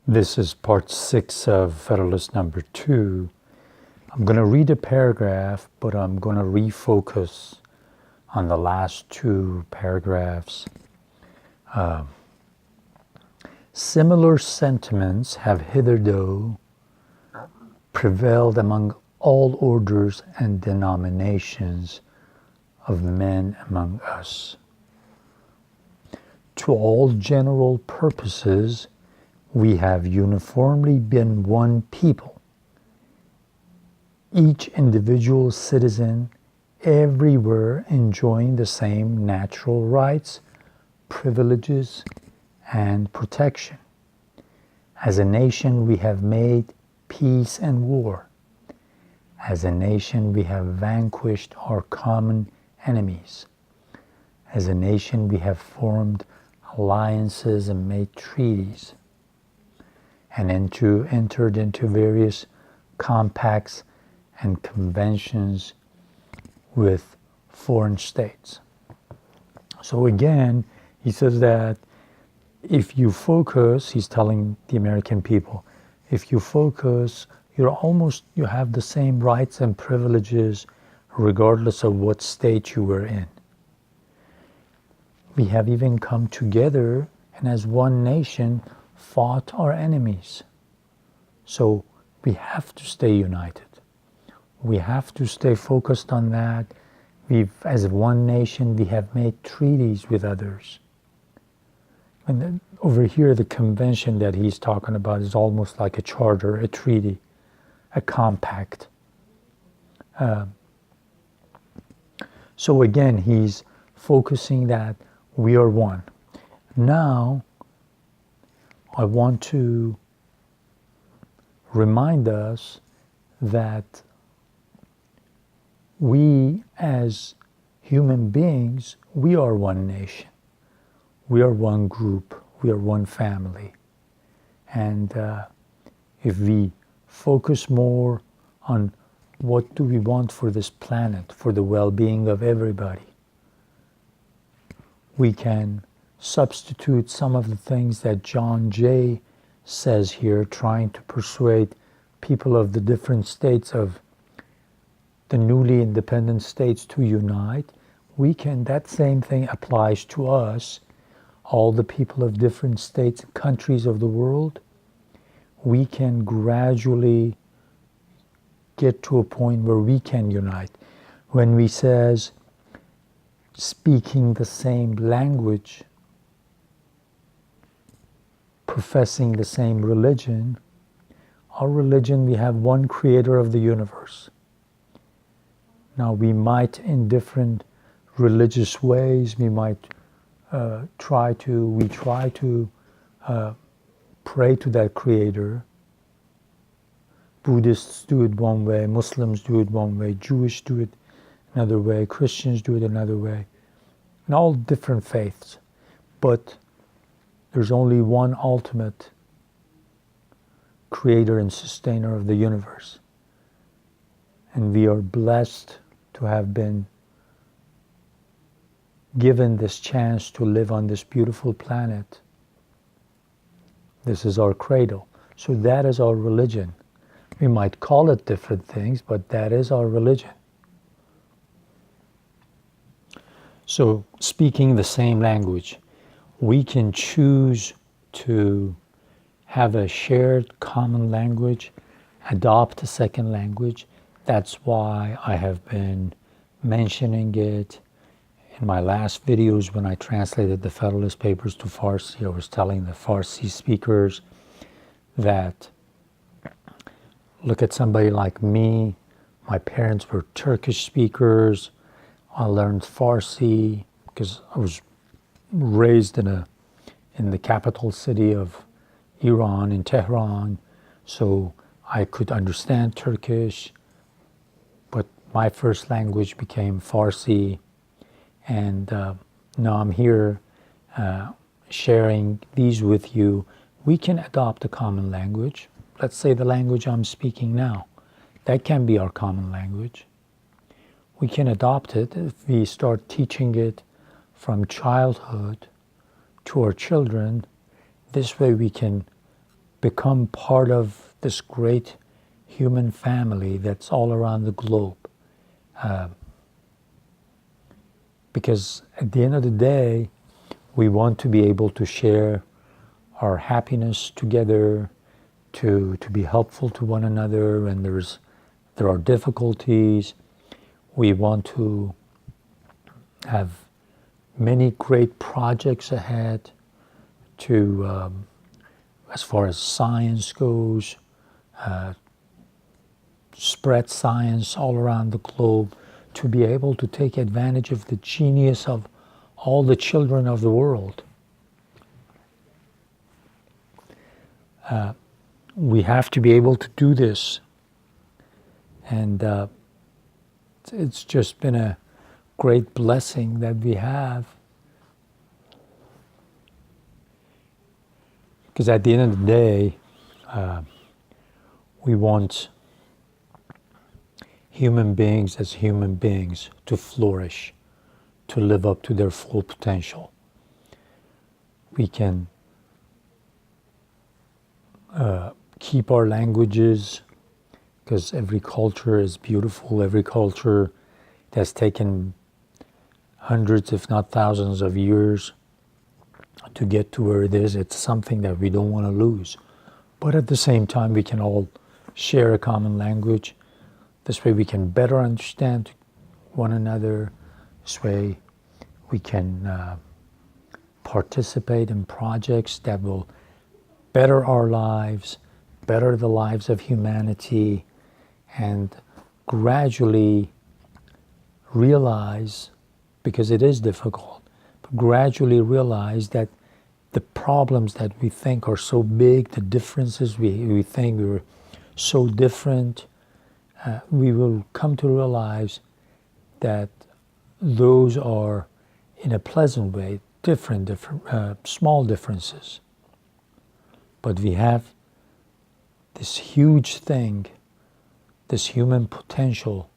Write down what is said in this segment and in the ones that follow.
This is part 6 of Federalist number 2. I'm going to read a paragraph, but I'm going to refocus on the last 2 paragraphs. Similar sentiments have hitherto prevailed among all orders and denominations of men among us. To all general purposes, we have uniformly been one people, each individual citizen everywhere enjoying the same natural rights, privileges, and protection. As a nation, we have made peace and war. As a nation, we have vanquished our common enemies. As a nation, we have formed alliances and made treaties, and entered into various compacts and conventions with foreign states. So again, he says that if you focus, he's telling the American people, if you focus, you have the same rights and privileges regardless of what state you were in. We have even come together and as one nation fought our enemies. So we have to stay united. We have to stay focused on that. As one nation, we have made treaties with others. And then over here, the convention that he's talking about is almost like a charter, a treaty, a compact. So again, he's focusing that we are one. Now, I want to remind us that we as human beings, we are one nation. We are one group. We are one family. And if we focus more on what do we want for this planet, for the well-being of everybody, we can substitute some of the things that John Jay says here, trying to persuade people of the different states of the newly independent states to unite. That same thing applies to us, all the people of different states and countries of the world. We can gradually get to a point where we can unite. When we says speaking the same language, professing the same religion, our religion, we have one creator of the universe. Now we might, in different religious ways, we might try to pray to that creator. Buddhists do it one way, Muslims do it one way, Jewish do it another way, Christians do it another way, and all different faiths. But there's only one ultimate creator and sustainer of the universe. And we are blessed to have been given this chance to live on this beautiful planet. This is our cradle. So that is our religion. We might call it different things, but that is our religion. So speaking the same language, we can choose to have a shared common language, adopt a second language. That's why I have been mentioning it in my last videos when I translated the Federalist Papers to Farsi. I was telling the Farsi speakers that look at somebody like me. My parents were Turkish speakers. I learned Farsi because I was raised in the capital city of Iran, in Tehran. So I could understand Turkish, but my first language became Farsi. And now I'm here sharing these with you. We can adopt a common language. Let's say the language I'm speaking now. That can be our common language. We can adopt it if we start teaching it from childhood to our children. This way we can become part of this great human family that's all around the globe. Because at the end of the day, we want to be able to share our happiness together, to be helpful to one another when there are difficulties. We want to have many great projects ahead to, as far as science goes, spread science all around the globe, to be able to take advantage of the genius of all the children of the world. We have to be able to do this. And it's just been a great blessing that we have. Because at the end of the day, we want human beings as human beings to flourish, to live up to their full potential. We can keep our languages, because every culture is beautiful. Every culture has taken hundreds, if not thousands of years to get to where it is. It's something that we don't want to lose. But at the same time, we can all share a common language. This way we can better understand one another. This way we can participate in projects that will better our lives, better the lives of humanity, and gradually realize, because it is difficult, but gradually realize that the problems that we think are so big, the differences we think we're so different, we will come to realize that those are, in a pleasant way, different small differences. But we have this huge thing, this human potential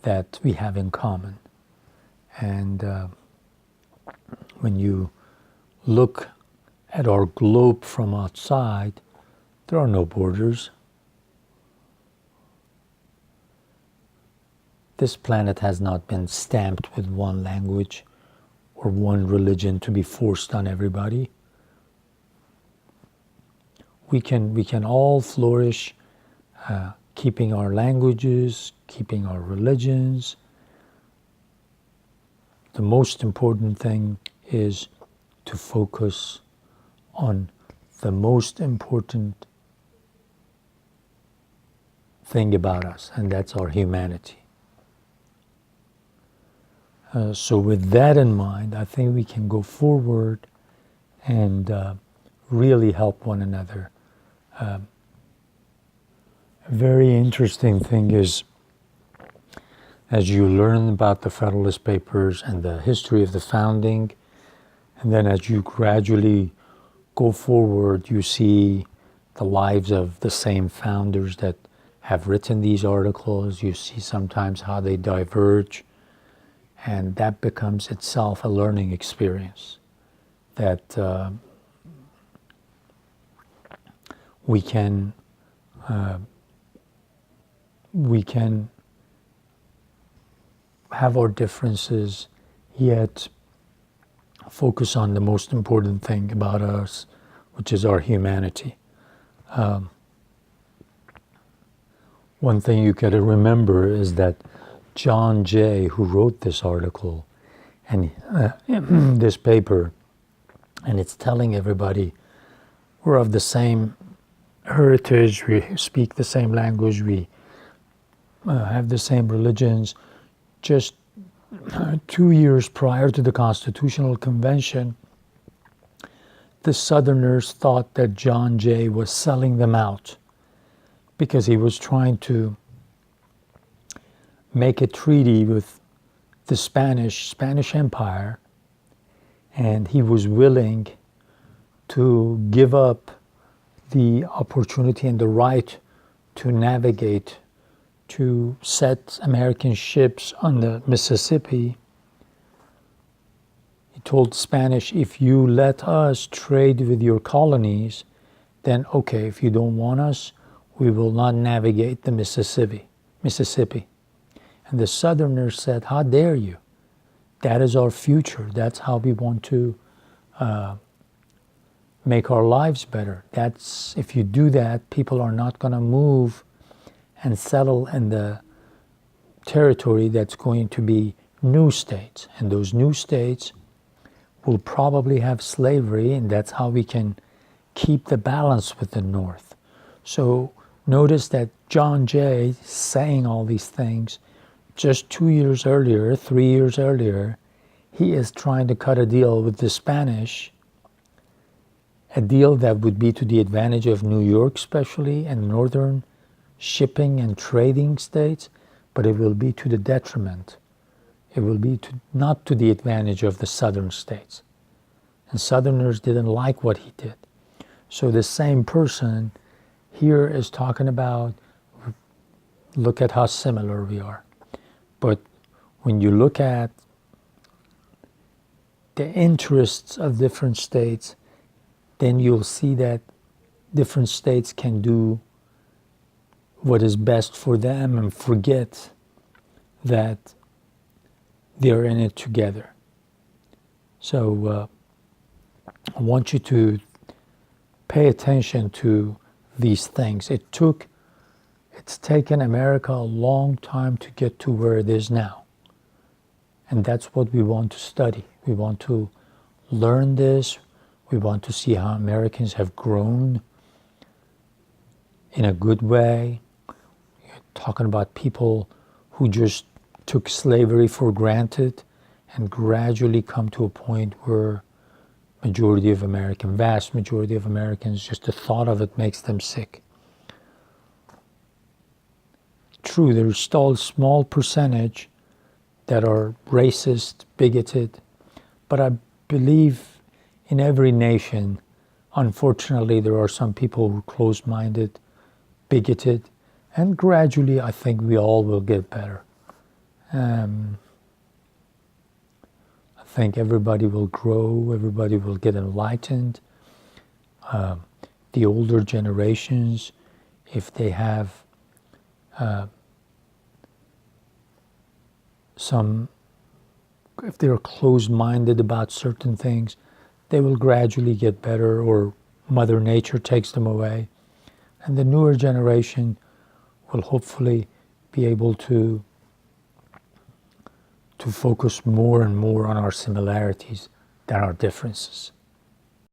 that we have in common. And when you look at our globe from outside, there are no borders. This planet has not been stamped with one language or one religion to be forced on everybody. We can all flourish, keeping our languages, keeping our religions. The most important thing is to focus on the most important thing about us, and that's our humanity. So with that in mind, I think we can go forward and really help one another. A very interesting thing is, as you learn about the Federalist Papers and the history of the founding, and then as you gradually go forward, you see the lives of the same founders that have written these articles. You see sometimes how they diverge, and that becomes itself a learning experience that we can have our differences, yet focus on the most important thing about us, which is our humanity. One thing you got to remember is that John Jay, who wrote this article and this paper, and it's telling everybody we're of the same heritage, we speak the same language, we have the same religions. Just 2 years prior to the Constitutional Convention, the Southerners thought that John Jay was selling them out because he was trying to make a treaty with the Spanish Empire, and he was willing to give up the opportunity and the right to navigate, to set American ships on the Mississippi. He told the Spanish, if you let us trade with your colonies, then okay, if you don't want us, we will not navigate the Mississippi. And the Southerners said, how dare you? That is our future. That's how we want to make our lives better. That's, if you do that, people are not going to move and settle in the territory that's going to be new states. And those new states will probably have slavery, and that's how we can keep the balance with the North. So notice that John Jay saying all these things, just 2 years earlier, 3 years earlier, he is trying to cut a deal with the Spanish, a deal that would be to the advantage of New York especially, and northern shipping and trading states, but it will be to the detriment. It will be not to the advantage of the southern states. And Southerners didn't like what he did. So the same person here is talking about, look at how similar we are. But when you look at the interests of different states, then you'll see that different states can do what is best for them and forget that they're in it together. So I want you to pay attention to these things. It's taken America a long time to get to where it is now. And that's what we want to study. We want to learn this. We want to see how Americans have grown in a good way. You're talking about people who just took slavery for granted and gradually come to a point where vast majority of Americans, just the thought of it makes them sick. True, there's still a small percentage that are racist, bigoted, but I believe in every nation, unfortunately, there are some people who are closed-minded, bigoted, and gradually I think we all will get better. I think everybody will grow, everybody will get enlightened. The older generations, if they have if they're closed-minded about certain things, they will gradually get better, or Mother Nature takes them away. And the newer generation will hopefully be able to focus more and more on our similarities than our differences.